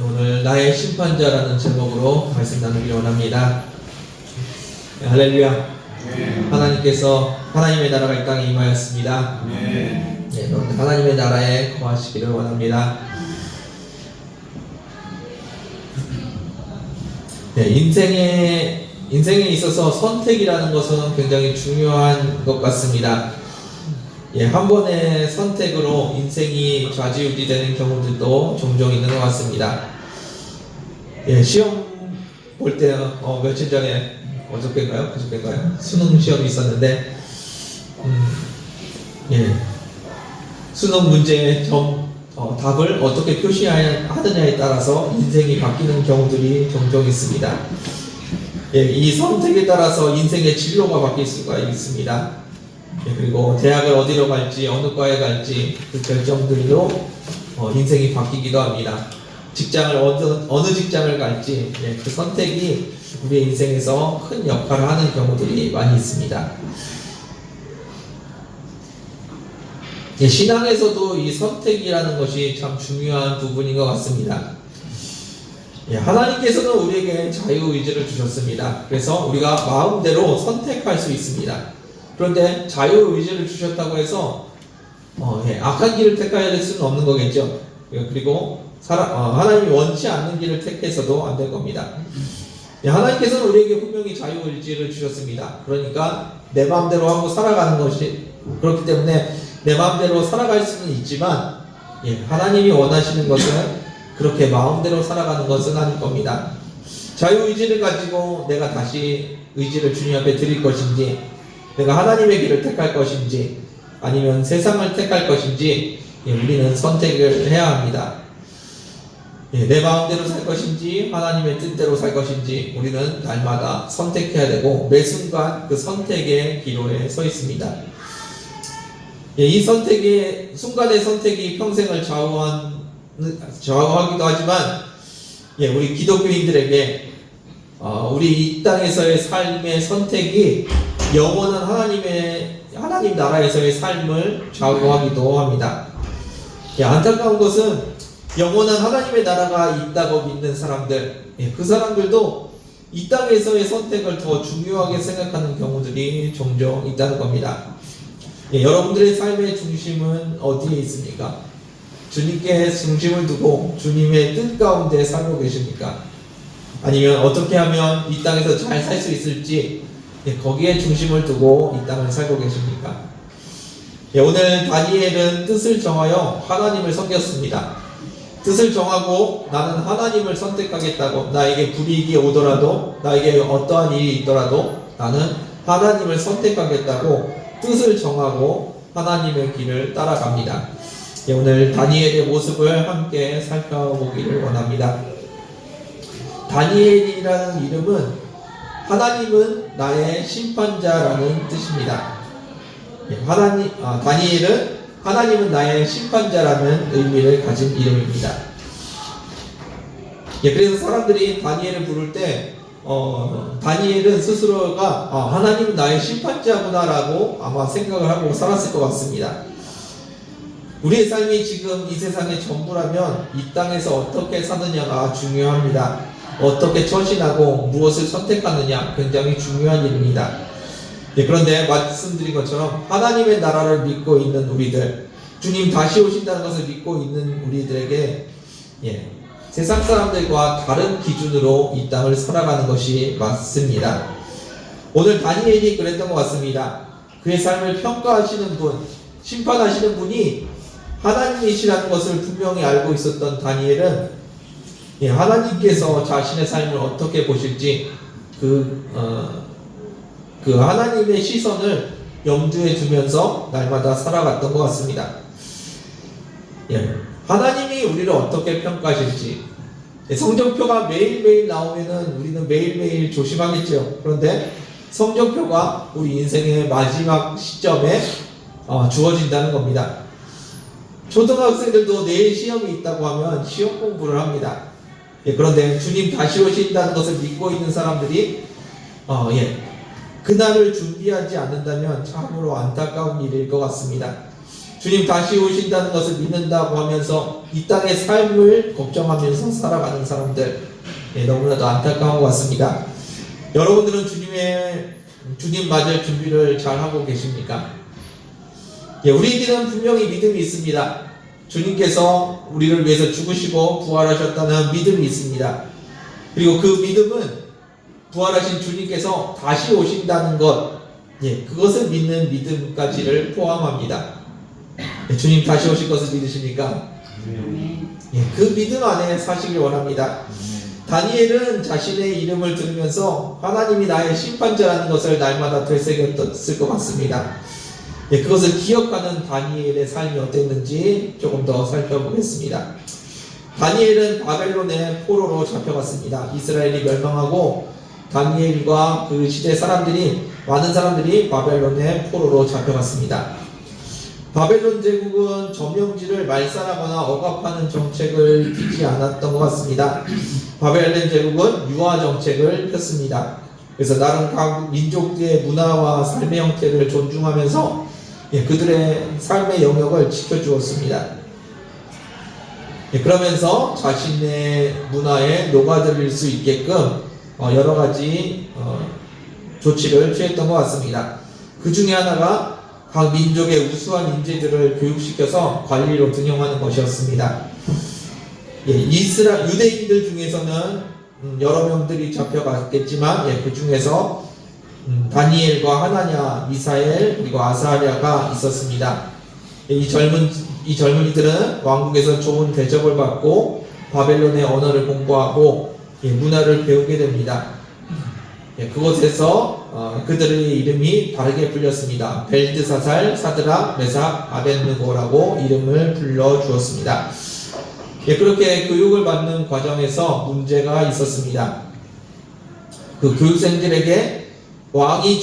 오늘 나의 심판자라는 제목으로 말씀 나누기 원합니다. 할렐루야. 하나님께서 하나님의 나라가 이 땅에 임하였습니다. 여러분 하나님의 나라에 거하시기를 원합니다. 인생에 있어서 선택이라는 것은 굉장히 중요한 것 같습니다. 한 번의 선택으로 인생이 좌지우지 되는 경우들도 종종 있는 것 같습니다. 시험 볼 때 며칠 전에 어저께인가요? 그저께인가요? 수능 시험이 있었는데 수능 문제의 답을 어떻게 표시하느냐에 따라서 인생이 바뀌는 경우들이 종종 있습니다. 이 선택에 따라서 인생의 진로가 바뀔 수가 있습니다. 그리고 대학을 어디로 갈지 어느 과에 갈지 그 결정들로 인생이 바뀌기도 합니다. 직장을 어느 직장을 갈지 그 선택이 우리의 인생에서 큰 역할을 하는 경우들이 많이 있습니다. 신앙에서도 이 선택이라는 것이 참 중요한 부분인 것 같습니다. 하나님께서는 우리에게 자유의지를 주셨습니다. 그래서 우리가 마음대로 선택할 수 있습니다. 그런데 자유의지를 주셨다고 해서 악한 길을 택해야 될 수는 없는 거겠죠. 그리고 하나님이 원치 않는 길을 택해서도 안 될 겁니다. 하나님께서는 우리에게 분명히 자유의지를 주셨습니다. 그러니까 내 마음대로 하고 살아가는 것이 그렇기 때문에 내 마음대로 살아갈 수는 있지만 하나님이 원하시는 것은 그렇게 마음대로 살아가는 것은 아닐 겁니다. 자유의지를 가지고 내가 다시 의지를 주님 앞에 드릴 것인지, 내가 하나님의 길을 택할 것인지 아니면 세상을 택할 것인지 우리는 선택을 해야 합니다. 내 마음대로 살 것인지 하나님의 뜻대로 살 것인지 우리는 날마다 선택해야 되고 매 순간 그 선택의 기로에 서 있습니다. 이 순간의 선택이 평생을 좌우하기도 하지만 우리 기독교인들에게 우리 이 땅에서의 삶의 선택이 영원한 하나님 나라에서의 삶을 좌우하기도 합니다. 안타까운 것은 영원한 하나님의 나라가 있다고 믿는 사람들, 그 사람들도 이 땅에서의 선택을 더 중요하게 생각하는 경우들이 종종 있다는 겁니다. 여러분들의 삶의 중심은 어디에 있습니까? 주님께 중심을 두고 주님의 뜻 가운데 살고 계십니까? 아니면 어떻게 하면 이 땅에서 잘 살 수 있을지 거기에 중심을 두고 이 땅을 살고 계십니까? 오늘 다니엘은 뜻을 정하여 하나님을 섬겼습니다. 뜻을 정하고 나는 하나님을 선택하겠다고, 나에게 불이익이 오더라도 나에게 어떠한 일이 있더라도 나는 하나님을 선택하겠다고 뜻을 정하고 하나님의 길을 따라갑니다. 오늘 다니엘의 모습을 함께 살펴보기를 원합니다. 다니엘이라는 이름은 하나님은 나의 심판자라는 뜻입니다. 다니엘은 하나님은 나의 심판자라는 의미를 가진 이름입니다. 그래서 사람들이 다니엘을 부를 때 다니엘은 스스로가 하나님은 나의 심판자구나라고 아마 생각을 하고 살았을 것 같습니다. 우리의 삶이 지금 이 세상의 전부라면 이 땅에서 어떻게 사느냐가 중요합니다. 어떻게 처신하고 무엇을 선택하느냐 굉장히 중요한 일입니다. 그런데 말씀드린 것처럼 하나님의 나라를 믿고 있는 우리들, 주님 다시 오신다는 것을 믿고 있는 우리들에게 세상 사람들과 다른 기준으로 이 땅을 살아가는 것이 맞습니다. 오늘 다니엘이 그랬던 것 같습니다. 그의 삶을 평가하시는 분, 심판하시는 분이 하나님이시라는 것을 분명히 알고 있었던 다니엘은 하나님께서 자신의 삶을 어떻게 보실지 그 하나님의 시선을 염두에 두면서 날마다 살아갔던 것 같습니다. 하나님이 우리를 어떻게 평가하실지 성적표가 매일매일 나오면은 우리는 매일매일 조심하겠죠. 그런데 성적표가 우리 인생의 마지막 시점에 주어진다는 겁니다. 초등학생들도 내일 시험이 있다고 하면 시험 공부를 합니다. 그런데 주님 다시 오신다는 것을 믿고 있는 사람들이 그날을 준비하지 않는다면 참으로 안타까운 일일 것 같습니다. 주님 다시 오신다는 것을 믿는다고 하면서 이 땅의 삶을 걱정하면서 살아가는 사람들, 너무나도 안타까운 것 같습니다. 여러분들은 주님 맞을 준비를 잘 하고 계십니까? 우리에게는 분명히 믿음이 있습니다. 주님께서 우리를 위해서 죽으시고 부활하셨다는 믿음이 있습니다. 그리고 그 믿음은 부활하신 주님께서 다시 오신다는 것, 그것을 믿는 믿음까지를 포함합니다. 주님 다시 오실 것을 믿으십니까? 그 믿음 안에 사시길 원합니다. 다니엘은 자신의 이름을 들으면서 하나님이 나의 심판자라는 것을 날마다 되새겼을 것 같습니다. 그것을 기억하는 다니엘의 삶이 어땠는지 조금 더 살펴보겠습니다. 다니엘은 바벨론의 포로로 잡혀갔습니다. 이스라엘이 멸망하고 다니엘과 그 시대 많은 사람들이 바벨론의 포로로 잡혀갔습니다. 바벨론 제국은 점령지를 말살하거나 억압하는 정책을 펴지 않았던 것 같습니다. 바벨론 제국은 유화 정책을 폈습니다. 그래서 나름 각 민족의 문화와 삶의 형태를 존중하면서 그들의 삶의 영역을 지켜주었습니다. 그러면서 자신의 문화에 녹아들 수 있게끔 여러 가지 조치를 취했던 것 같습니다. 그 중에 하나가 각 민족의 우수한 인재들을 교육시켜서 관리로 등용하는 것이었습니다. 유대인들 중에서는 여러 명들이 잡혀갔겠지만 그 중에서 다니엘과 하나냐, 미사엘 그리고 아사랴가 있었습니다. 이 젊은이들은 왕국에서 좋은 대접을 받고 바벨론의 언어를 공부하고 문화를 배우게 됩니다. 그곳에서 그들의 이름이 다르게 불렸습니다. 벨드사살, 사드락, 메삭, 아벳느고라고 이름을 불러주었습니다. 그렇게 교육을 받는 과정에서 문제가 있었습니다. 그 교육생들에게 왕이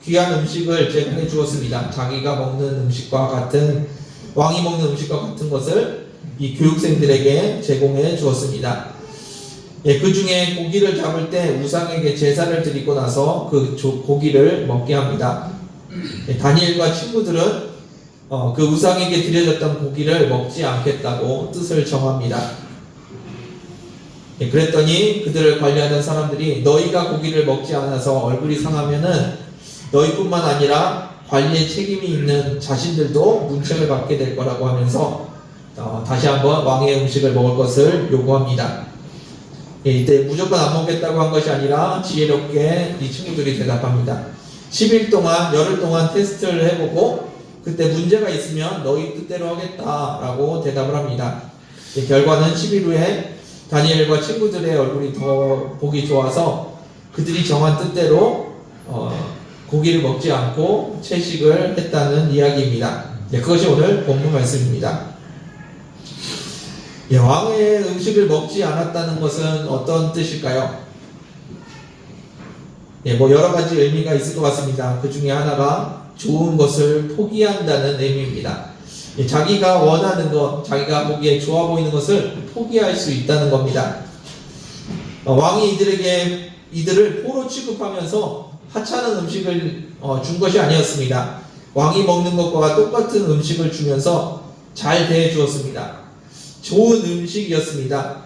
귀한 음식을 제공해 주었습니다. 자기가 먹는 음식과 같은, 왕이 먹는 음식과 같은 것을 이 교육생들에게 제공해 주었습니다. 그 중에 고기를 잡을 때 우상에게 제사를 드리고 나서 그 고기를 먹게 합니다. 다니엘과 친구들은 그 우상에게 드려졌던 고기를 먹지 않겠다고 뜻을 정합니다. 그랬더니 그들을 관리하던 사람들이 너희가 고기를 먹지 않아서 얼굴이 상하면은 너희뿐만 아니라 관리에 책임이 있는 자신들도 문책을 받게 될 거라고 하면서 다시 한번 왕의 음식을 먹을 것을 요구합니다. 이때 무조건 안 먹겠다고 한 것이 아니라 지혜롭게 이 친구들이 대답합니다. 10일 동안, 열흘 동안 테스트를 해보고 그때 문제가 있으면 너희 뜻대로 하겠다라고 대답을 합니다. 결과는 10일 후에 다니엘과 친구들의 얼굴이 더 보기 좋아서 그들이 정한 뜻대로 고기를 먹지 않고 채식을 했다는 이야기입니다. 그것이 오늘 본문 말씀입니다. 왕의 음식을 먹지 않았다는 것은 어떤 뜻일까요? 여러 가지 의미가 있을 것 같습니다. 그 중에 하나가 좋은 것을 포기한다는 의미입니다. 자기가 원하는 것, 자기가 보기에 좋아 보이는 것을 포기할 수 있다는 겁니다. 왕이 이들을 포로 취급하면서 하찮은 음식을 준 것이 아니었습니다. 왕이 먹는 것과 똑같은 음식을 주면서 잘 대해 주었습니다. 좋은 음식이었습니다.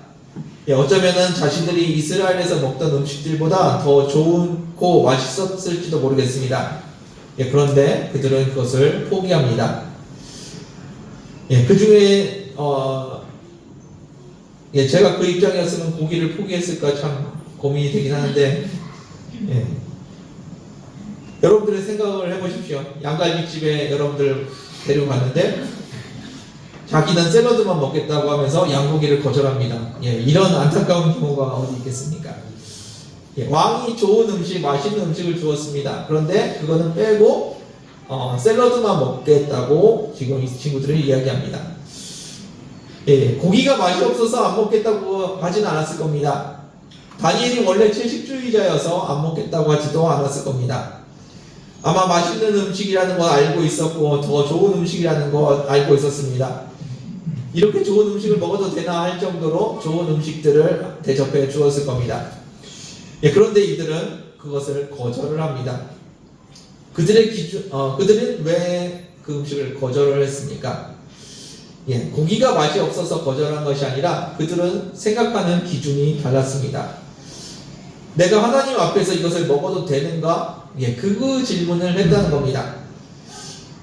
어쩌면은 자신들이 이스라엘에서 먹던 음식들보다 더 좋고 맛있었을지도 모르겠습니다. 그런데 그들은 그것을 포기합니다. 그 중에 제가 그 입장이었으면 고기를 포기했을까 참 고민이 되긴 하는데 여러분들의 생각을 해보십시오. 양갈비집에 여러분들 데려갔는데 자기는 샐러드만 먹겠다고 하면서 양고기를 거절합니다. 이런 안타까운 경우가 어디 있겠습니까? 왕이 좋은 음식, 맛있는 음식을 주었습니다. 그런데 그거는 빼고 샐러드만 먹겠다고 지금 이 친구들은 이야기합니다. 고기가 맛이 없어서 안 먹겠다고 하지는 않았을 겁니다. 다니엘이 원래 채식주의자여서 안 먹겠다고 하지도 않았을 겁니다. 아마 맛있는 음식이라는 걸 알고 있었고 더 좋은 음식이라는 걸 알고 있었습니다. 이렇게 좋은 음식을 먹어도 되나 할 정도로 좋은 음식들을 대접해 주었을 겁니다. 그런데 이들은 그것을 거절을 합니다. 그들은 왜 그 음식을 거절을 했습니까? 예, 고기가 맛이 없어서 거절한 것이 아니라 그들은 생각하는 기준이 달랐습니다. 내가 하나님 앞에서 이것을 먹어도 되는가? 예, 그 질문을 했다는 겁니다.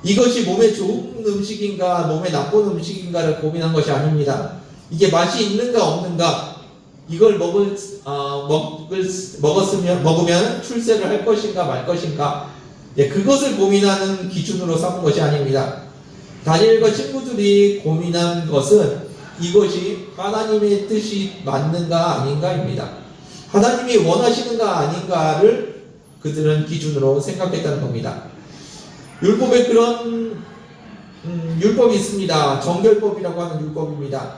이것이 몸에 좋은 음식인가, 몸에 나쁜 음식인가를 고민한 것이 아닙니다. 이게 맛이 있는가 없는가, 이걸 먹으면 출세를 할 것인가 말 것인가, 예, 그것을 고민하는 기준으로 삼은 것이 아닙니다. 다니엘과 친구들이 고민한 것은 이것이 하나님의 뜻이 맞는가 아닌가입니다. 하나님이 원하시는가 아닌가를 그들은 기준으로 생각했다는 겁니다. 율법에 그런 율법이 있습니다. 정결법이라고 하는 율법입니다.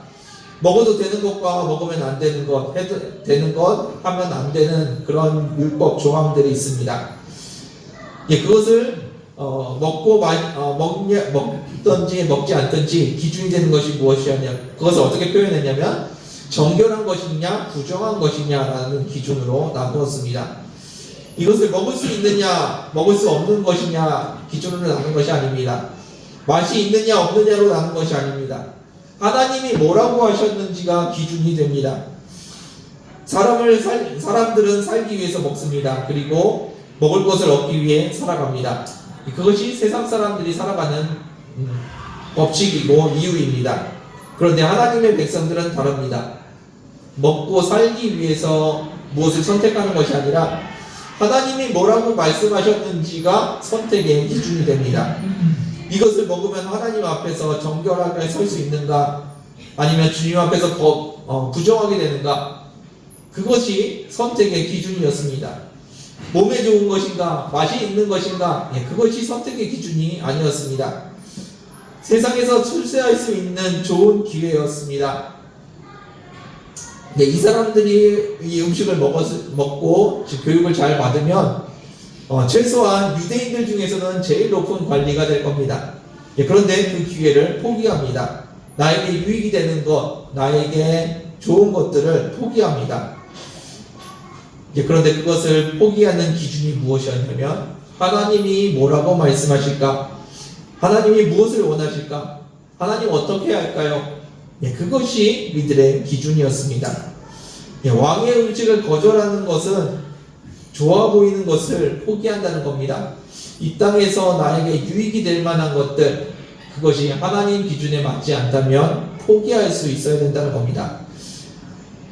먹어도 되는 것과 먹으면 안 되는 것, 해도 되는 것, 하면 안 되는 그런 율법 조항들이 있습니다. 예, 그것을 먹든지 먹지 않든지 기준이 되는 것이 무엇이었냐, 그것을 어떻게 표현했냐면 정결한 것이냐 부정한 것이냐라는 기준으로 나누었습니다. 이것을 먹을 수 있느냐 먹을 수 없는 것이냐 기준으로 나눈 것이 아닙니다. 맛이 있느냐 없느냐로 나눈 것이 아닙니다. 하나님이 뭐라고 하셨는지가 기준이 됩니다. 사람들은 살기 위해서 먹습니다. 그리고 먹을 것을 얻기 위해 살아갑니다. 그것이 세상 사람들이 살아가는 법칙이고 이유입니다. 그런데 하나님의 백성들은 다릅니다. 먹고 살기 위해서 무엇을 선택하는 것이 아니라 하나님이 뭐라고 말씀하셨는지가 선택의 기준이 됩니다. 이것을 먹으면 하나님 앞에서 정결하게 설 수 있는가, 아니면 주님 앞에서 부정하게 되는가, 그것이 선택의 기준이었습니다. 몸에 좋은 것인가, 맛이 있는 것인가, 그것이 선택의 기준이 아니었습니다. 세상에서 출세할 수 있는 좋은 기회였습니다. 이 사람들이 이 음식을 먹고 교육을 잘 받으면 최소한 유대인들 중에서는 제일 높은 관리가 될 겁니다. 그런데 그 기회를 포기합니다. 나에게 유익이 되는 것, 나에게 좋은 것들을 포기합니다. 그런데 그것을 포기하는 기준이 무엇이었냐면 하나님이 뭐라고 말씀하실까? 하나님이 무엇을 원하실까? 하나님 어떻게 할까요? 그것이 이들의 기준이었습니다. 왕의 음식을 거절하는 것은 좋아 보이는 것을 포기한다는 겁니다. 이 땅에서 나에게 유익이 될 만한 것들, 그것이 하나님 기준에 맞지 않다면 포기할 수 있어야 된다는 겁니다.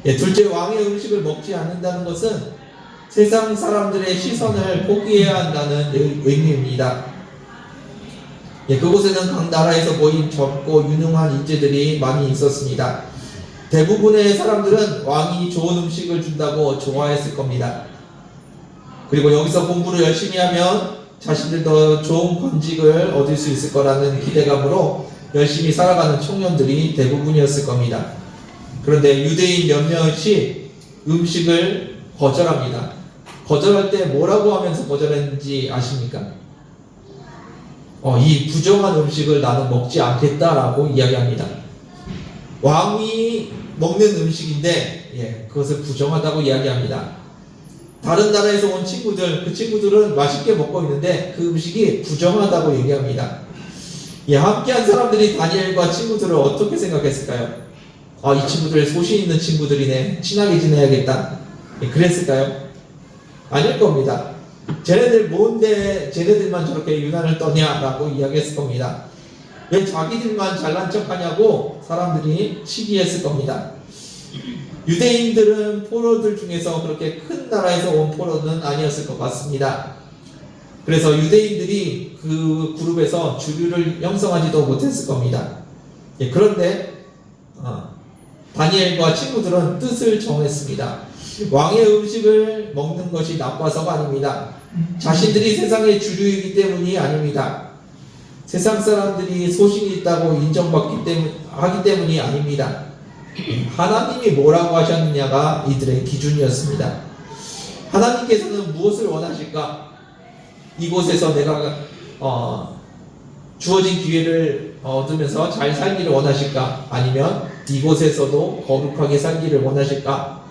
둘째, 왕의 음식을 먹지 않는다는 것은 세상 사람들의 시선을 포기해야 한다는 의미입니다. 그곳에는 각 나라에서 모인 젊고 유능한 인재들이 많이 있었습니다. 대부분의 사람들은 왕이 좋은 음식을 준다고 좋아했을 겁니다. 그리고 여기서 공부를 열심히 하면 자신들도 좋은 권직을 얻을 수 있을 거라는 기대감으로 열심히 살아가는 청년들이 대부분이었을 겁니다. 그런데 유대인 몇몇이 음식을 거절합니다. 거절할 때 뭐라고 하면서 거절했는지 아십니까? 이 부정한 음식을 나는 먹지 않겠다라고 이야기합니다. 왕이 먹는 음식인데 그것을 부정하다고 이야기합니다. 다른 나라에서 온 친구들, 그 친구들은 맛있게 먹고 있는데 그 음식이 부정하다고 얘기합니다. 함께한 사람들이 다니엘과 친구들을 어떻게 생각했을까요? 이 친구들 소신 있는 친구들이네, 친하게 지내야겠다, 그랬을까요? 아닐 겁니다. 쟤네들 뭔데 쟤네들만 저렇게 유난을 떠냐라고 이야기했을 겁니다. 왜 자기들만 잘난 척하냐고 사람들이 시기했을 겁니다. 유대인들은 포로들 중에서 그렇게 큰 나라에서 온 포로는 아니었을 것 같습니다. 그래서 유대인들이 그 그룹에서 주류를 형성하지도 못했을 겁니다. 그런데 다니엘과 친구들은 뜻을 정했습니다. 왕의 음식을 먹는 것이 나빠서가 아닙니다. 자신들이 세상의 주류이기 때문이 아닙니다. 세상 사람들이 소신이 있다고 하기 때문이 아닙니다. 하나님이 뭐라고 하셨느냐가 이들의 기준이었습니다. 하나님께서는 무엇을 원하실까? 이곳에서 내가 주어진 기회를 얻으면서 잘 살기를 원하실까? 아니면 이곳에서도 거룩하게 살기를 원하실까?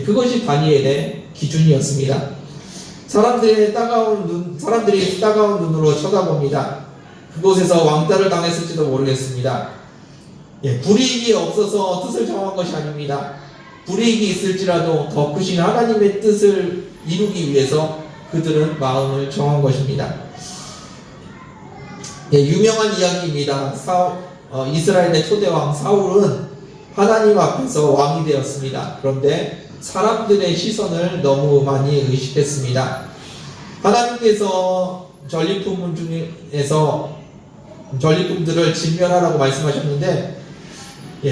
그것이 다니엘의 기준이었습니다. 사람들이 따가운 눈으로 쳐다봅니다. 그곳에서 왕따를 당했을지도 모르겠습니다. 불이익이 없어서 뜻을 정한 것이 아닙니다. 불이익이 있을지라도 더 크신 하나님의 뜻을 이루기 위해서 그들은 마음을 정한 것입니다. 유명한 이야기입니다. 이스라엘의 초대왕 사울은 하나님 앞에서 왕이 되었습니다. 그런데 사람들의 시선을 너무 많이 의식했습니다. 하나님께서 전리품들을 진멸하라고 말씀하셨는데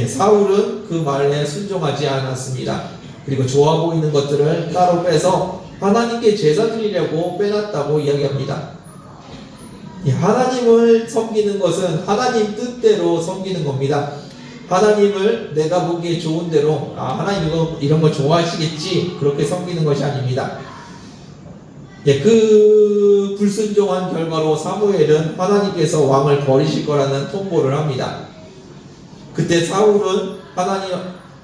사울은 그 말에 순종하지 않았습니다. 그리고 좋아 보이는 것들을 따로 빼서 하나님께 제사 드리려고 빼놨다고 이야기합니다. 하나님을 섬기는 것은 하나님 뜻대로 섬기는 겁니다. 하나님을 내가 보기에 좋은 대로 하나님 이런 거 좋아하시겠지 그렇게 섬기는 것이 아닙니다. 그 불순종한 결과로 사무엘은 하나님께서 왕을 버리실 거라는 통보를 합니다. 그때 사울은 하나님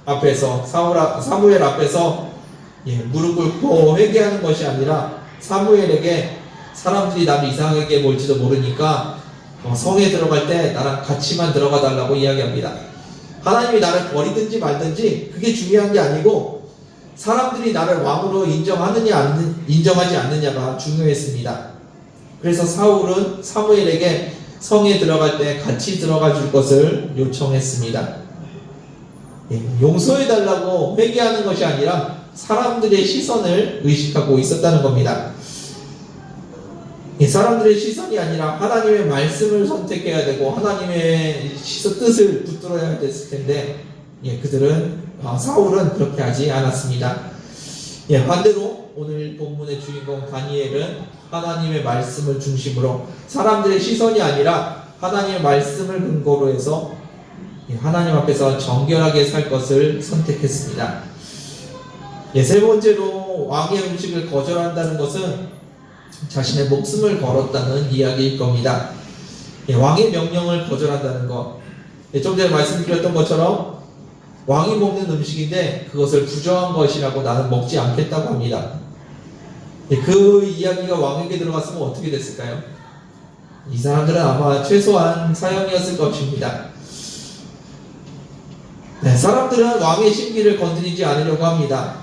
앞에서 사무엘 앞에서 무릎 꿇고 회개하는 것이 아니라 사무엘에게 사람들이 나를 이상하게 볼지도 모르니까 성에 들어갈 때 나랑 같이만 들어가 달라고 이야기합니다. 하나님이 나를 버리든지 말든지 그게 중요한 게 아니고 사람들이 나를 왕으로 인정하지 않느냐가 중요했습니다. 그래서 사울은 사무엘에게 성에 들어갈 때 같이 들어가 줄 것을 요청했습니다. 용서해달라고 회개하는 것이 아니라 사람들의 시선을 의식하고 있었다는 겁니다. 사람들의 시선이 아니라 하나님의 말씀을 선택해야 되고 하나님의 뜻을 붙들어야 됐을 텐데 사울은 그렇게 하지 않았습니다. 반대로 오늘 본문의 주인공 다니엘은 하나님의 말씀을 중심으로 사람들의 시선이 아니라 하나님의 말씀을 근거로 해서 하나님 앞에서 정결하게 살 것을 선택했습니다. 세 번째로 왕의 음식을 거절한다는 것은 자신의 목숨을 걸었다는 이야기일 겁니다. 왕의 명령을 거절한다는 것. 좀 전에 말씀드렸던 것처럼 왕이 먹는 음식인데 그것을 부정한 것이라고 나는 먹지 않겠다고 합니다. 그 이야기가 왕에게 들어갔으면 어떻게 됐을까요? 이 사람들은 아마 최소한 사형이었을 것입니다. 사람들은 왕의 심기를 건드리지 않으려고 합니다.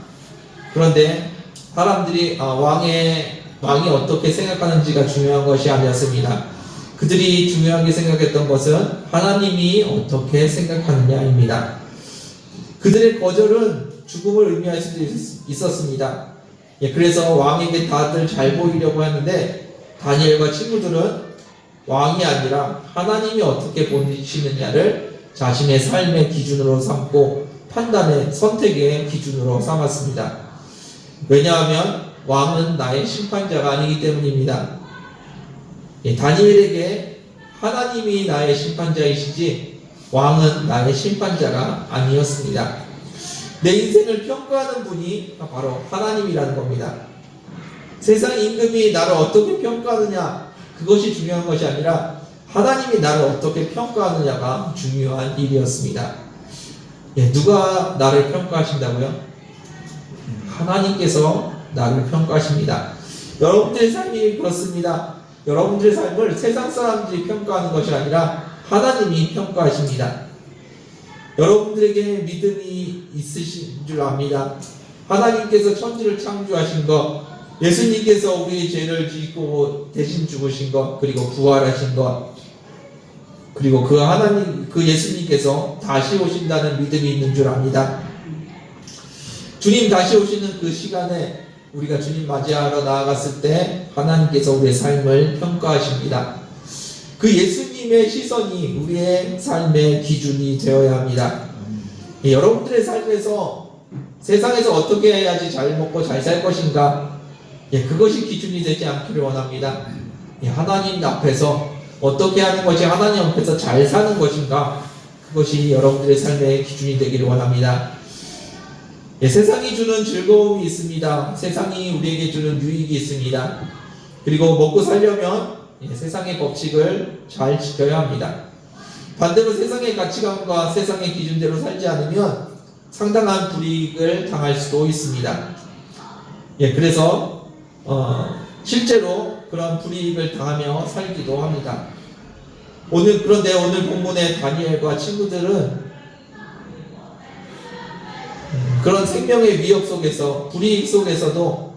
그런데 사람들이 왕이 어떻게 생각하는지가 중요한 것이 아니었습니다. 그들이 중요하게 생각했던 것은 하나님이 어떻게 생각하느냐입니다. 그들의 거절은 죽음을 의미할 수도 있었습니다. 그래서 왕에게 다들 잘 보이려고 하는데 다니엘과 친구들은 왕이 아니라 하나님이 어떻게 보시느냐를 자신의 삶의 기준으로 삼고 판단의 선택의 기준으로 삼았습니다. 왜냐하면 왕은 나의 심판자가 아니기 때문입니다. 다니엘에게 하나님이 나의 심판자이시지 왕은 나의 심판자가 아니었습니다. 내 인생을 평가하는 분이 바로 하나님이라는 겁니다. 세상 임금이 나를 어떻게 평가하느냐 그것이 중요한 것이 아니라 하나님이 나를 어떻게 평가하느냐가 중요한 일이었습니다. 누가 나를 평가하신다고요? 하나님께서 나를 평가하십니다. 여러분들의 삶이 그렇습니다. 여러분들의 삶을 세상 사람들이 평가하는 것이 아니라 하나님이 평가하십니다. 여러분들에게 믿음이 있으신 줄 압니다. 하나님께서 천지를 창조하신 것, 예수님께서 우리의 죄를 짓고 대신 죽으신 것, 그리고 부활하신 것, 그리고 그 예수님께서 다시 오신다는 믿음이 있는 줄 압니다. 주님 다시 오시는 그 시간에 우리가 주님 맞이하러 나아갔을 때 하나님께서 우리의 삶을 평가하십니다. 그 예수님의 시선이 우리의 삶의 기준이 되어야 합니다. 여러분들의 삶에서 세상에서 어떻게 해야지 잘 먹고 잘 살 것인가, 그것이 기준이 되지 않기를 원합니다. 하나님 앞에서 어떻게 하는 것이 하나님 앞에서 잘 사는 것인가, 그것이 여러분들의 삶의 기준이 되기를 원합니다. 세상이 주는 즐거움이 있습니다. 세상이 우리에게 주는 유익이 있습니다. 그리고 먹고 살려면 세상의 법칙을 잘 지켜야 합니다. 반대로 세상의 가치관과 세상의 기준대로 살지 않으면 상당한 불이익을 당할 수도 있습니다. 그래서 실제로 그런 불이익을 당하며 살기도 합니다. 그런데 오늘 본문의 다니엘과 친구들은 그런 생명의 위협 속에서, 불이익 속에서도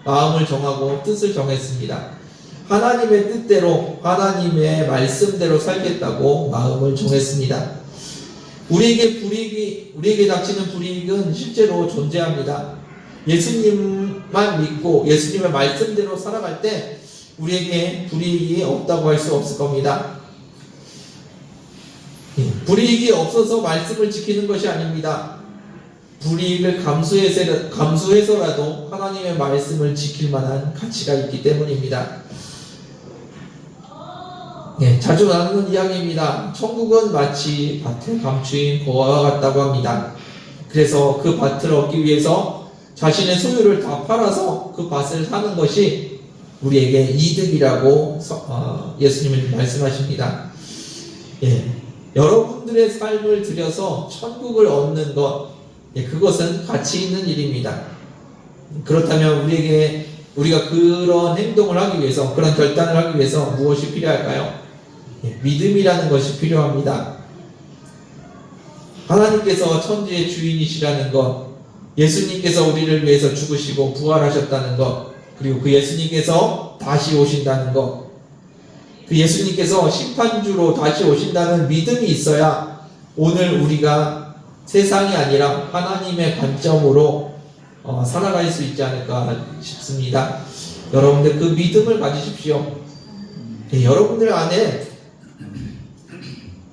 마음을 정하고 뜻을 정했습니다. 하나님의 뜻대로, 하나님의 말씀대로 살겠다고 마음을 정했습니다. 우리에게 닥치는 불이익은 실제로 존재합니다. 예수님만 믿고 예수님의 말씀대로 살아갈 때 우리에게 불이익이 없다고 할 수 없을 겁니다. 불이익이 없어서 말씀을 지키는 것이 아닙니다. 불이익을 감수해서라도 하나님의 말씀을 지킬 만한 가치가 있기 때문입니다. 자주 나누는 이야기입니다. 천국은 마치 밭에 감추인 고아와 같다고 합니다. 그래서 그 밭을 얻기 위해서 자신의 소유를 다 팔아서 그 밭을 사는 것이 우리에게 이득이라고 예수님은 말씀하십니다. 여러분들의 삶을 들여서 천국을 얻는 것, 그것은 가치 있는 일입니다. 그렇다면 우리가 그런 행동을 하기 위해서, 그런 결단을 하기 위해서 무엇이 필요할까요? 믿음이라는 것이 필요합니다. 하나님께서 천지의 주인이시라는 것, 예수님께서 우리를 위해서 죽으시고 부활하셨다는 것, 그리고 그 예수님께서 다시 오신다는 것, 그 예수님께서 심판주로 다시 오신다는 믿음이 있어야 오늘 우리가 세상이 아니라 하나님의 관점으로 살아갈 수 있지 않을까 싶습니다. 여러분들 그 믿음을 가지십시오. 여러분들 안에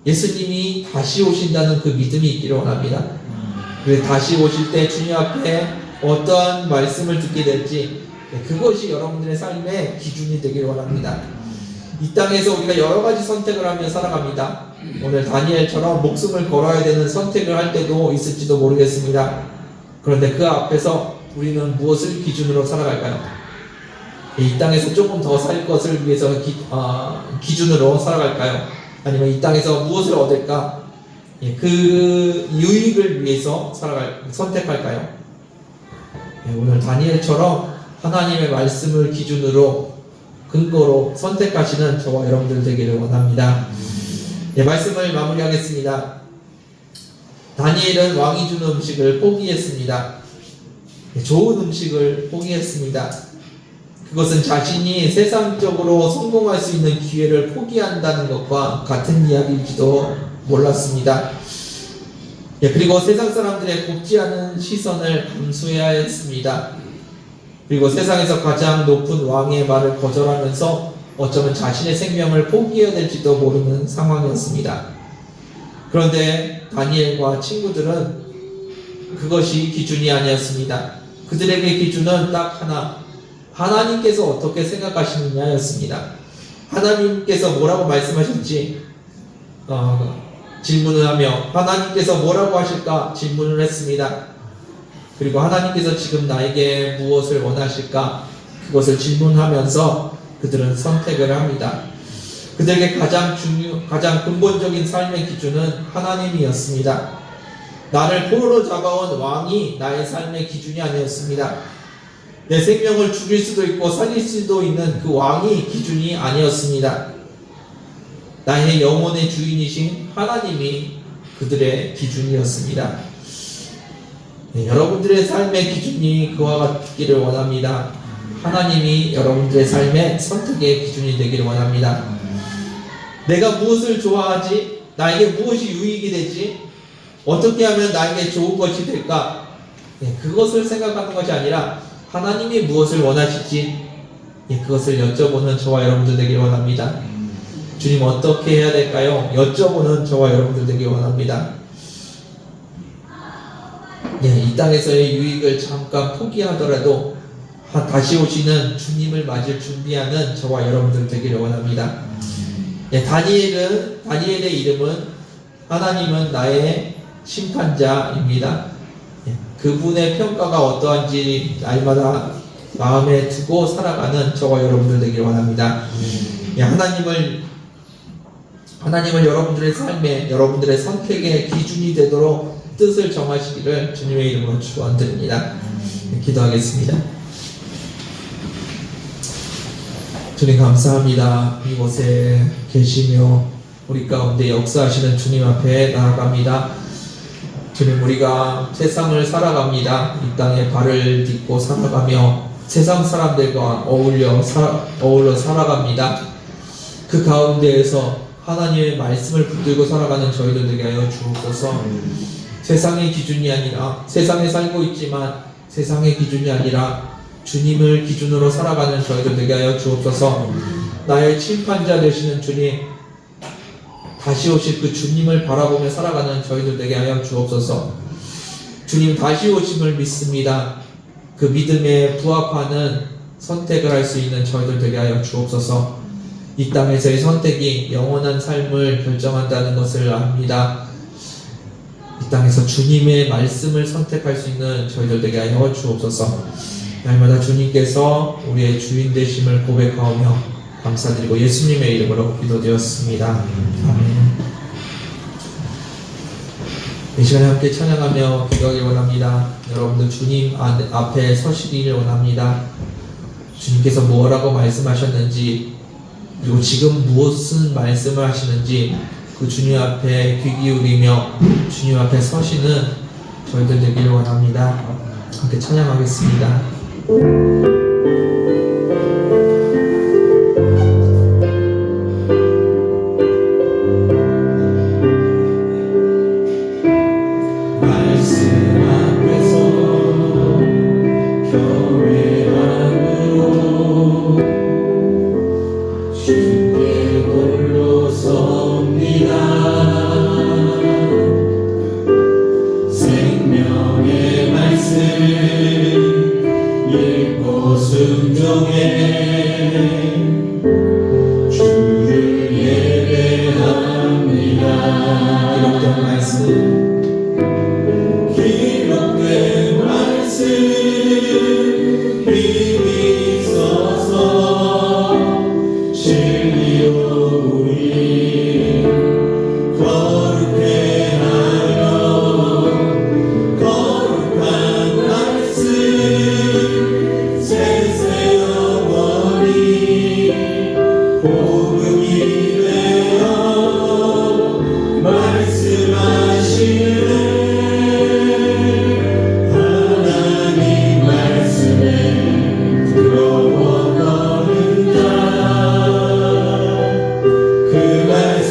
예수님이 다시 오신다는 그 믿음이 있기를 원합니다. 그래서 다시 오실 때 주님 앞에 어떠한 말씀을 듣게 될지 그것이 여러분들의 삶의 기준이 되기를 원합니다. 이 땅에서 우리가 여러 가지 선택을 하며 살아갑니다. 오늘 다니엘처럼 목숨을 걸어야 되는 선택을 할 때도 있을지도 모르겠습니다. 그런데 그 앞에서 우리는 무엇을 기준으로 살아갈까요? 이 땅에서 조금 더 살 것을 위해서 기준으로 살아갈까요? 아니면 이 땅에서 무엇을 얻을까? 그 유익을 위해서 선택할까요? 오늘 다니엘처럼 하나님의 말씀을 기준으로 근거로 선택하시는 저와 여러분들 되기를 원합니다. 말씀을 마무리하겠습니다. 다니엘은 왕이 주는 음식을 포기했습니다. 좋은 음식을 포기했습니다. 그것은 자신이 세상적으로 성공할 수 있는 기회를 포기한다는 것과 같은 이야기일지도 몰랐습니다. 그리고 세상 사람들의 곱지 않은 시선을 감수해야 했습니다. 그리고 세상에서 가장 높은 왕의 말을 거절하면서 어쩌면 자신의 생명을 포기해야 될지도 모르는 상황이었습니다. 그런데 다니엘과 친구들은 그것이 기준이 아니었습니다. 그들에게 기준은 딱 하나, 하나님께서 어떻게 생각하시느냐였습니다. 하나님께서 뭐라고 말씀하실지 질문을 하며 하나님께서 뭐라고 하실까 질문을 했습니다. 그리고 하나님께서 지금 나에게 무엇을 원하실까 그것을 질문하면서 그들은 선택을 합니다. 그들에게 가장 근본적인 삶의 기준은 하나님이었습니다. 나를 포로로 잡아온 왕이 나의 삶의 기준이 아니었습니다. 내 생명을 죽일 수도 있고 살릴 수도 있는 그 왕이 기준이 아니었습니다. 나의 영혼의 주인이신 하나님이 그들의 기준이었습니다. 여러분들의 삶의 기준이 그와 같기를 원합니다. 하나님이 여러분들의 삶의 선택의 기준이 되기를 원합니다. 내가 무엇을 좋아하지? 나에게 무엇이 유익이 되지? 어떻게 하면 나에게 좋은 것이 될까? 그것을 생각하는 것이 아니라 하나님이 무엇을 원하실지 그것을 여쭤보는 저와 여러분들 되기를 원합니다. 주님 어떻게 해야 될까요? 여쭤보는 저와 여러분들 되기를 원합니다. 이 땅에서의 유익을 잠깐 포기하더라도 다시 오시는 주님을 맞을 준비하는 저와 여러분들 되기를 원합니다. 다니엘의 이름은 하나님은 나의 심판자입니다. 그분의 평가가 어떠한지 날마다 마음에 두고 살아가는 저와 여러분들 되기를 원합니다. 하나님을 여러분들의 삶에, 여러분들의 선택의 기준이 되도록 뜻을 정하시기를 주님의 이름으로 축원드립니다. 기도하겠습니다. 주님 감사합니다. 이곳에 계시며 우리 가운데 역사하시는 주님 앞에 나아갑니다. 주님, 우리가 세상을 살아갑니다. 이 땅에 발을 딛고 살아가며 세상 사람들과 어울러 살아갑니다. 그 가운데에서 하나님의 말씀을 붙들고 살아가는 저희들 되게 하여 주옵소서. 세상의 기준이 아니라, 세상에 살고 있지만 세상의 기준이 아니라 주님을 기준으로 살아가는 저희들 되게 하여 주옵소서. 나의 심판자 되시는 주님, 다시 오실 그 주님을 바라보며 살아가는 저희들 되게 하여 주옵소서. 주님 다시 오심을 믿습니다. 그 믿음에 부합하는 선택을 할 수 있는 저희들 되게 하여 주옵소서. 이 땅에서의 선택이 영원한 삶을 결정한다는 것을 압니다. 이 땅에서 주님의 말씀을 선택할 수 있는 저희들 되게 하여 주옵소서. 날마다 주님께서 우리의 주인 되심을 고백하오며 감사드리고 예수님의 이름으로 기도드렸습니다. 아멘. 이 시간에 함께 찬양하며 기도하길 원합니다. 여러분들 주님 앞에 서시기를 원합니다. 주님께서 무엇라고 말씀하셨는지, 그리고 지금 무엇은 말씀을 하시는지 그 주님 앞에 귀 기울이며 주님 앞에 서시는 저희들 되기를 원합니다. 함께 찬양하겠습니다. 그 말씀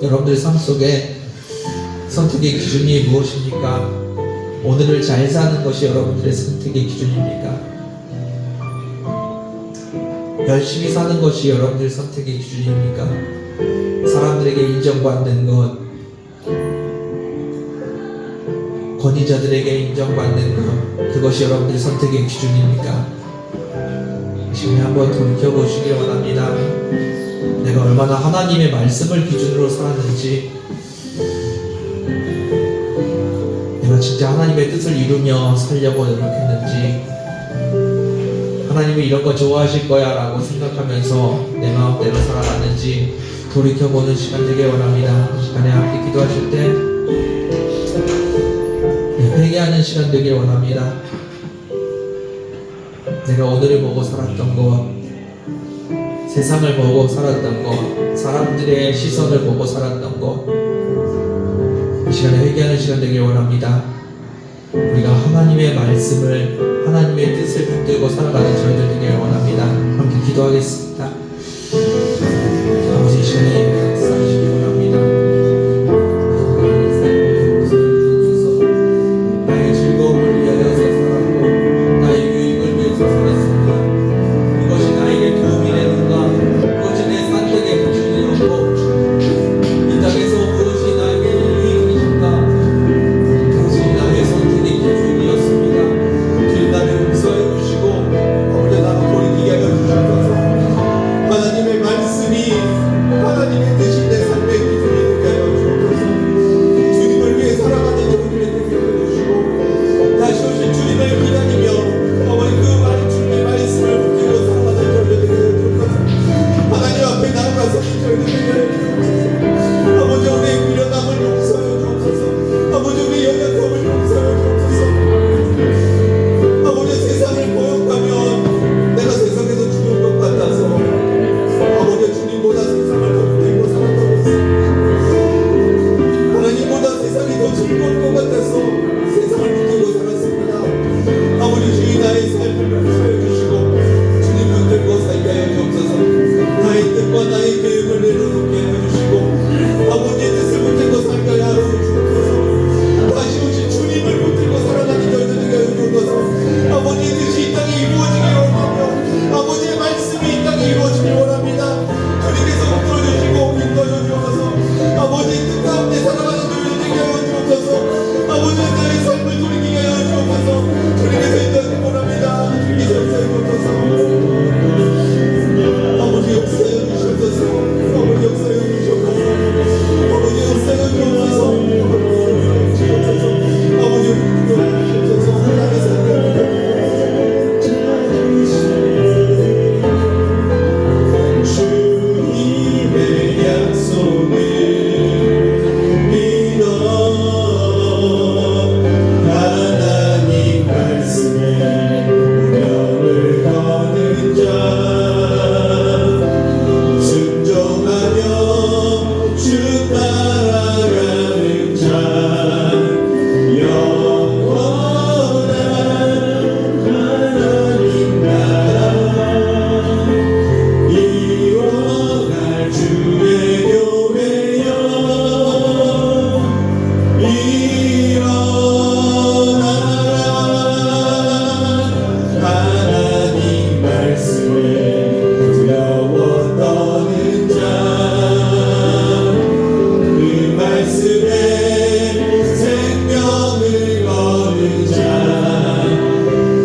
여러분들 삶 속에 선택의 기준이 무엇입니까? 오늘을 잘 사는 것이 여러분들의 선택의 기준입니까? 열심히 사는 것이 여러분들의 선택의 기준입니까? 사람들에게 인정받는 것, 권위자들에게 인정받는 것, 그것이 여러분들의 선택의 기준입니까? 이 시간에 한번 돌이켜보시기 원합니다. 내가 얼마나 하나님의 말씀을 기준으로 살았는지, 내가 진짜 하나님의 뜻을 이루며 살려고 노력했는지, 하나님이 이런 거 좋아하실 거야 라고 생각하면서 내 마음대로 살아갔는지 돌이켜보는 시간 되길 원합니다. 이 시간에 함께 기도하실 때 회개하는 시간 되길 원합니다. 내가 오늘을 보고 살았던 것, 세상을 보고 살았던 것, 사람들의 시선을 보고 살았던 것, 이 시간에 회개하는 시간 되길 원합니다. 우리가 하나님의 말씀을, 하나님의 뜻을 붙들고 살아가는 저희들 되길 원합니다. 함께 기도하겠습니다. 아버지, 이 시간에 쌓이시기 원합니다. 나의 즐거움을 위하여서 살았고 나의 유익을 위해서 살았습니다. 이것이 나에게 도움이 되는가? 그것이 내 선택의 기준이었고, 이 땅에서 무엇이 나에게 유익이신가? 당신이 나의 선택의 기준이었습니다. 주님, 나를 용서해 주시고 아버지, 나를 돌이키게 하여 주셔서 하나님의 말씀이 하나님의 뜻이 내 삶의 기준이 되게 하여 주옵소서. 주님을 위해 살아가는 저희들이 되게 하여 주시고, 다시 오신 주님을 기다리며 아버지 그 주님의 말씀을 붙들고 살아가는 저희들이 되게 하여 주옵소서. 하나님 앞에 나아가서 저희들이 되게 하여 주옵소서. 아버지, 우리의 미련함을 용서하여 주옵소서. 아버지, 우리의 연약함을 용서하여 주옵소서. 아버지, 세상을 고역하면 내가 세상에서 죽을 것 같아서 아버지, 주님보다 세상을 더 붙들고 살았던 것입니다. 하나님보다 세상이 더 즐거울 것 같아서 세상을 붙들고 살았습니다. 아버지, 주님 나의 삶을 용서해 주시고 주님 붙들고 살게 하여 주옵소서. 나의 뜻과 나의 계획을 내려놓게 하여 주시고 아버지의 뜻을 붙들고 살게 하여 주옵소서. 다시 오신 주님을 붙들고 살아가는 저희들 되게 하여 주옵소서. 아버지의 뜻이 이 땅에 이루어지길 원하며 아버지의 말씀이 이 땅에 이루어지길 원합니다. 주님께서 붙들어주시고 인도하여 주옵소서. 아버지의 뜻 가운데 살아가는 저희들 되게 하여 주옵소서. 아버지, 나의 삶을 돌이키게 하여 주옵소서. 주님께서 인도하길 원합니다. 주님께서 역사해 주옵소서. 아버지, 역사해 주시옵소서. 아버지, 역사해 주시옵소서. 아버지, 역사해 주옵소서. 아버지, 붙들어 주옵소서. 나의 삶을 주님의 약속을 믿어 하나님 말씀에 명을 거는 자, 순종하며 주 따라가는 자, 영원한 하나님 나라 이뤄갈 주의 교회여 일어나라. 하나님 말씀에 영원 떠는 자, 그 말씀에 생명을 거는 자,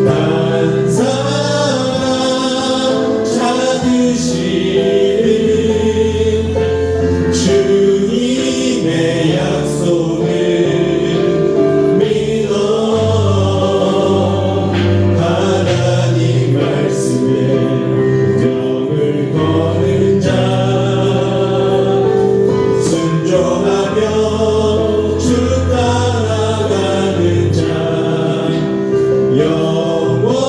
단 사랑 찾으시는 주님의 약속을 믿어 하나님 말씀에 명을 거는 자, 순종하며 주 따라가는 자, 영원한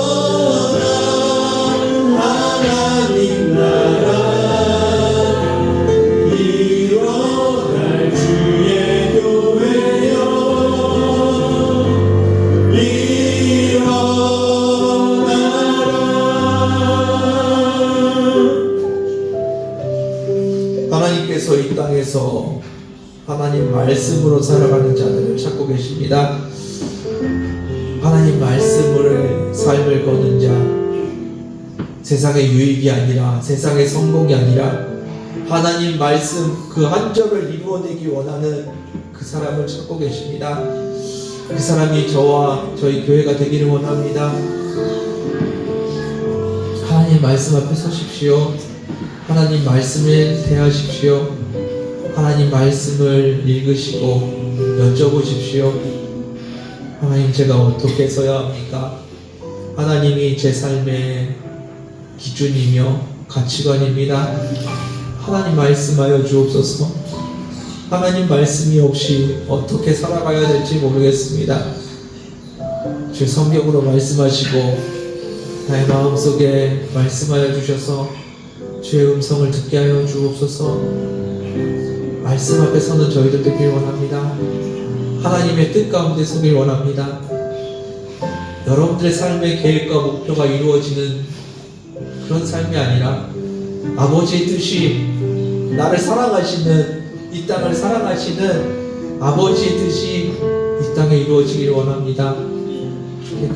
하나님 나라 이뤄갈 주의 교회여 일어나라. 하나님께서 이 땅에서 하나님 말씀으로 살아가는 자들을 찾고 계십니다. 하나님 말씀으로 삶을 거는 자, 세상의 유익이 아니라, 세상의 성공이 아니라 하나님 말씀 그 한 절을 이루어내기 원하는 그 사람을 찾고 계십니다. 그 사람이 저와 저희 교회가 되기를 원합니다. 하나님 말씀 앞에 서십시오. 하나님 말씀에 대하십시오. 하나님 말씀을 읽으시고 여쭤보십시오. 하나님, 제가 어떻게 서야 합니까? 하나님이 제 삶의 기준이며 가치관입니다. 하나님 말씀하여 주옵소서. 하나님 말씀이 없이 어떻게 살아가야 될지 모르겠습니다. 주 성경으로 말씀하시고 나의 마음속에 말씀하여 주셔서 주의 음성을 듣게 하여 주옵소서. 말씀 앞에 서는 저희들 되길 원합니다. 하나님의 뜻 가운데 서길 원합니다. 여러분들의 삶의 계획과 목표가 이루어지는 그런 삶이 아니라 아버지의 뜻이, 나를 사랑하시는, 이 땅을 사랑하시는 아버지의 뜻이 이 땅에 이루어지길 원합니다.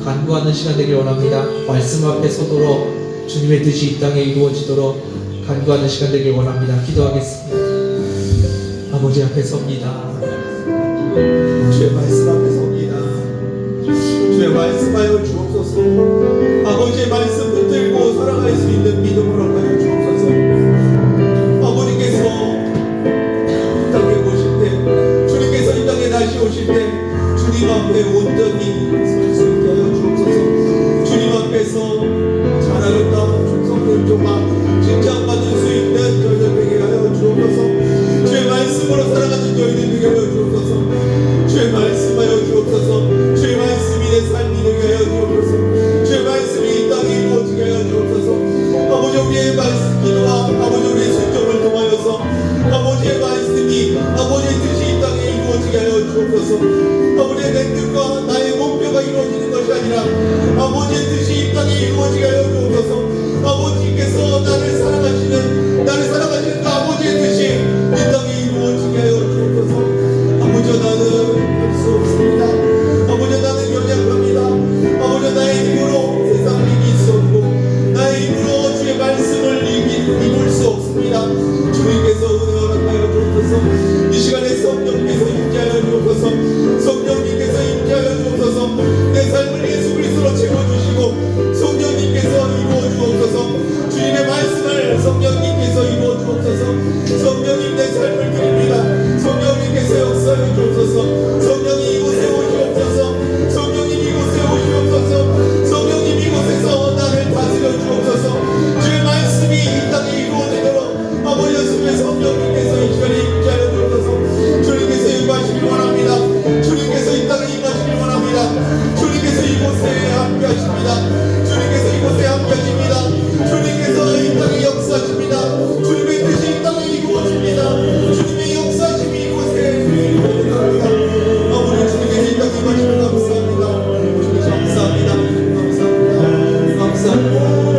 간구하는 시간 되길 원합니다. 말씀 앞에 서도록 주님의 뜻이 이 땅에 이루어지도록 간구하는 시간 되길 원합니다. 기도하겠습니다. 아버지 앞에 섭니다. 주의 말씀 앞에 섭니다. 주의 말씀하여 주옵소서. 아버지의 말씀 붙들고 살아갈 수 있는 믿음으로 하여 주옵소서. 아버지께서 이 땅에 오실 때, 주님께서 이 땅에 다시 오실 때 주님 앞에 온전히 설 수 있게 하여 주옵소서. 주님 앞에서 잘하였다, 충성된 종아, 칭찬받을 수 있는 저희들 되게 하여 주옵소서. 주의 말씀으로 살아가는 저희들 되게 하여 주옵소서. 주의 말씀하여 주옵소서. 주의 말씀이 내 삶이 되게 하여 주옵소서. 주의 말씀이 이 땅에 이루어지게 하여 주옵소서. 아버지, 우리의 말씀 기도와 아버지 우리의 순종을 통하여서 아버지의 말씀이, 아버지의 뜻이 이 땅에 이루어지게 하여 주옵소서. 아버지의 내 뜻과 나의 목표가 이루어지는 것이 아니라 아버지의 뜻이 이 땅에 이루어지게 하여 주옵소서. 아버지께서 나를 사랑하시는 그 아버지의 뜻이 이 땅에 이루어지게 하여 주옵소서. 아버지, 나는 할 수 없습니다. 아버지, 나는 연약합니다. 아버지, 나의 힘으로 세상을 이길 수 없고 나의 힘으로 주의 말씀을 이룰 수 없습니다. 주님께서 은혜 허락하여 주옵소서. 이 시간에 성령께서 임재하여 주옵소서. 성령님께서 임재하여 주옵소서. 내 삶을 예수 그리스도로 채워주시고 성령님께서 이루어 주옵소서. 주님의 말씀을 성령님께서 이루어 주옵소서. 성령님, 내 삶을 드립니다. 성령님께서 역사해 주옵소서. 성령이 이곳에 오시옵소서. 성령님 이곳에 오시옵소서. 성령님 이곳에서 나를 다스려 주옵소서. 주의 말씀이 이 땅에 이루어지도록 아버지 예수님의 성령님께서 이 시간에 임재하여 주옵소서. 주님께서 임하시길 원합니다. 주님께서 이 땅에 임하시길 원합니다. 주님께서 이곳에 함께 하십니다. 주님께서 이곳에 함께 하십니다. 주님께서 이 땅에 역사하십니다. 주님의 뜻이 이 땅에 이루어집니다. 주님의 역사하심이 이곳에 이루어집니다. 아버지, 주님께서 이 땅에 임하시길 감사합니다. 주님 감사합니다. 감사합니다. 감사합니다.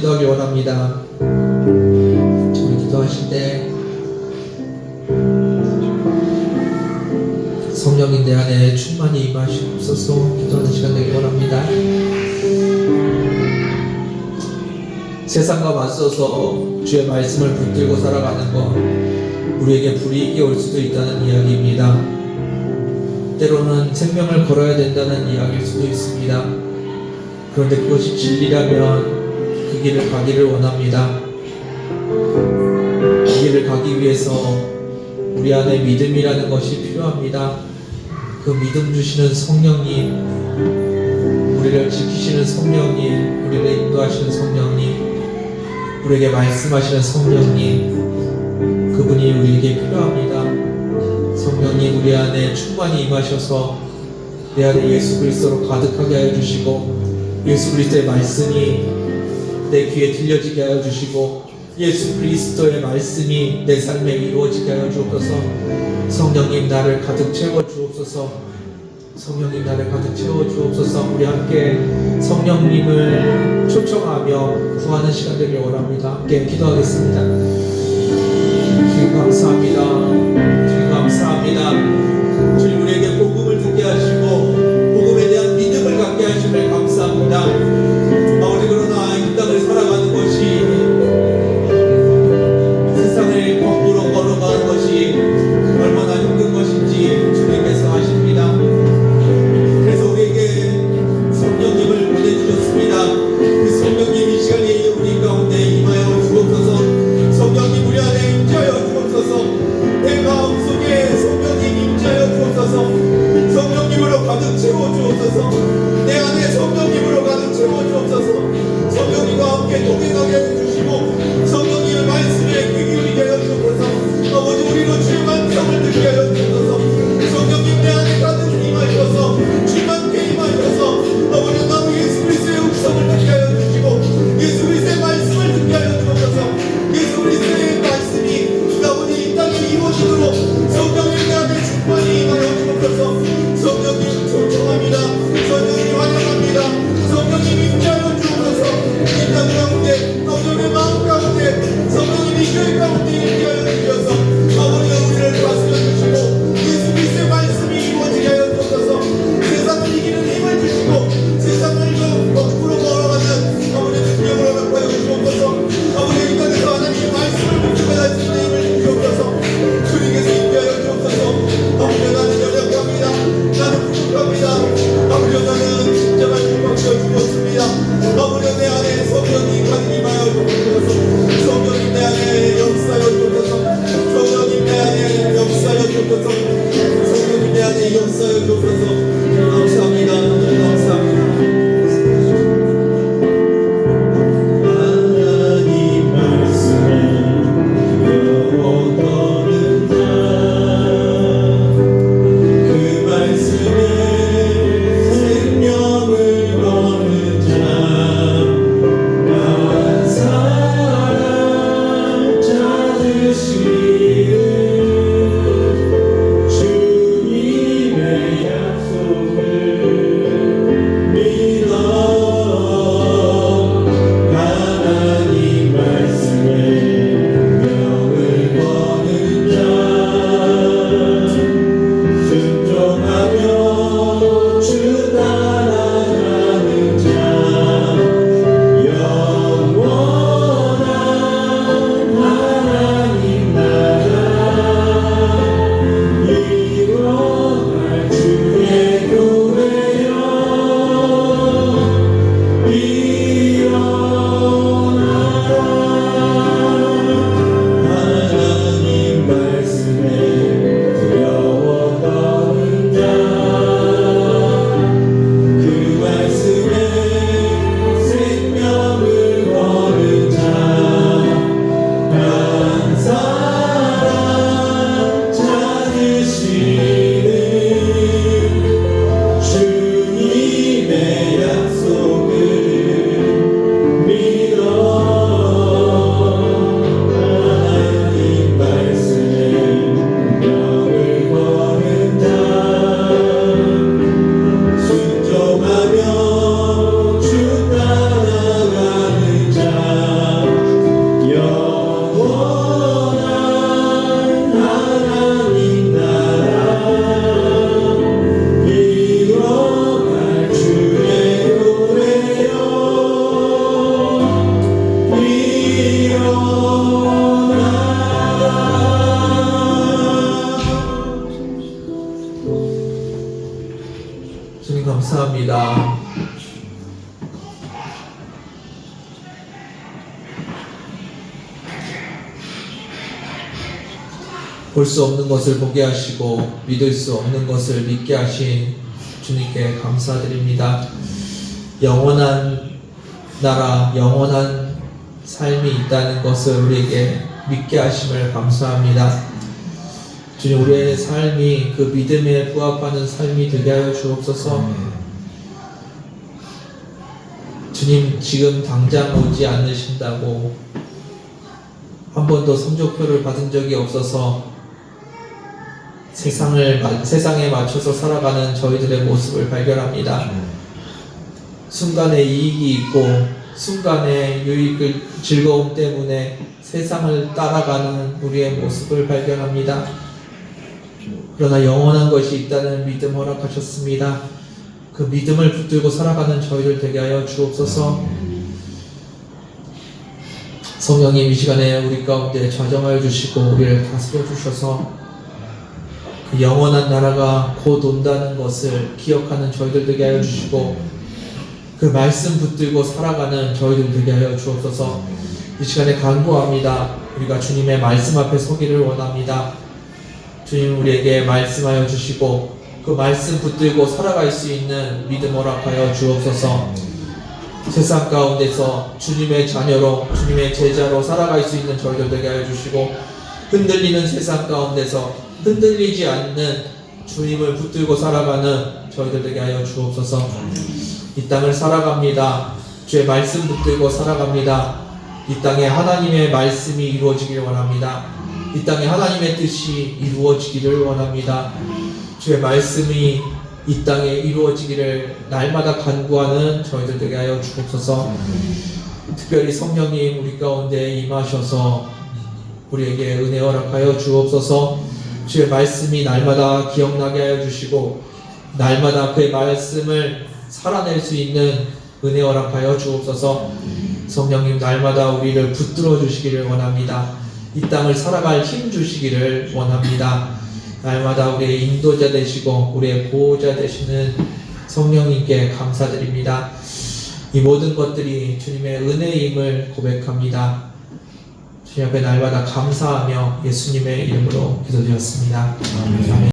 기도하기 원합니다. 우리 기도하실 때 성령님 내 안에 충만히 임하시옵소서. 기도하는 시간 되기 원합니다. 세상과 맞서서 주의 말씀을 붙들고 살아가는 것, 우리에게 불이익이 올 수도 있다는 이야기입니다. 때로는 생명을 걸어야 된다는 이야기일 수도 있습니다. 그런데 그것이 진리라면 그 길을 가기를 원합니다. 그 길을 가기 위해서 우리 안에 믿음이라는 것이 필요합니다. 그 믿음 주시는 성령님, 우리를 지키시는 성령님, 우리를 인도하시는 성령님, 우리에게 말씀하시는 성령님, 그분이 우리에게 필요합니다. 성령님 우리 안에 충만히 임하셔서 내 안에 예수 그리스도로 가득하게 하여 주시고, 예수 그리스도의 말씀이 내 귀에 들려지게 하여 주시고, 예수 그리스도의 말씀이 내 삶에 이루어지게 하여 주옵소서. 성령님 나를 가득 채워 주옵소서. 성령님 나를 가득 채워 주옵소서. 우리 함께 성령님을 초청하며 구하는 시간 되길 원합니다. 함께 기도하겠습니다. 주님 감사합니다. 주님 감사합니다. 주님 우리에게 복음을 듣게 하시고 복음에 대한 믿음을 갖게 하심을 감사합니다. 우리 그러나 이 땅을 살아가는 것이 세상을 거꾸로 걸어가는 것이 얼마나 힘든 것인지 주님께서 아십니다. 그래서 우리에게 성령님을 보내주셨습니다. 그 성령님 이 시간에 우리 가운데 임하여 주옵소서. 성령님 우리 안에 임하여 주옵소서. 내 마음속에 성령님 임하여 감사합니다. 볼 수 없는 것을 보게 하시고 믿을 수 없는 것을 믿게 하신 주님께 감사드립니다. 영원한 나라, 영원한 삶이 있다는 것을 우리에게 믿게 하심을 감사합니다. 주님, 우리의 삶이 그 믿음에 부합하는 삶이 되게 하여 주옵소서. 주님, 지금 당장 오지 않으신다고 한 번도 성적표를 받은 적이 없어서 세상에 맞춰서 살아가는 저희들의 모습을 발견합니다. 순간의 이익이 있고 순간의 즐거움 때문에 세상을 따라가는 우리의 모습을 발견합니다. 그러나 영원한 것이 있다는 믿음 허락하셨습니다. 그 믿음을 붙들고 살아가는 저희들 되게 하여 주옵소서. 성령님, 이 시간에 우리 가운데 좌정하여 주시고 우리를 다스려 주셔서 그 영원한 나라가 곧 온다는 것을 기억하는 저희들 되게 하여 주시고 그 말씀 붙들고 살아가는 저희들 되게 하여 주옵소서. 이 시간에 간구합니다. 우리가 주님의 말씀 앞에 서기를 원합니다. 주님, 우리에게 말씀하여 주시고 그 말씀 붙들고 살아갈 수 있는 믿음 허락하여 주옵소서. 세상 가운데서 주님의 자녀로 주님의 제자로 살아갈 수 있는 저희들 되게 하여 주시고 흔들리는 세상 가운데서 흔들리지 않는 주님을 붙들고 살아가는 저희들 되게 하여 주옵소서. 이 땅을 살아갑니다. 주의 말씀 붙들고 살아갑니다. 이 땅에 하나님의 말씀이 이루어지기를 원합니다. 이 땅에 하나님의 뜻이 이루어지기를 원합니다. 주의 말씀이 이 땅에 이루어지기를 날마다 간구하는 저희들 되게 하여 주옵소서. 특별히 성령님 우리 가운데 임하셔서 우리에게 은혜 허락하여 주옵소서. 주의 말씀이 날마다 기억나게 하여 주시고 날마다 그의 말씀을 살아낼 수 있는 은혜 허락하여 주옵소서. 성령님, 날마다 우리를 붙들어 주시기를 원합니다. 이 땅을 살아갈 힘 주시기를 원합니다. 날마다 우리의 인도자 되시고 우리의 보호자 되시는 성령님께 감사드립니다. 이 모든 것들이 주님의 은혜임을 고백합니다. 주님 앞에 날마다 감사하며 예수님의 이름으로 기도드렸습니다. 아멘.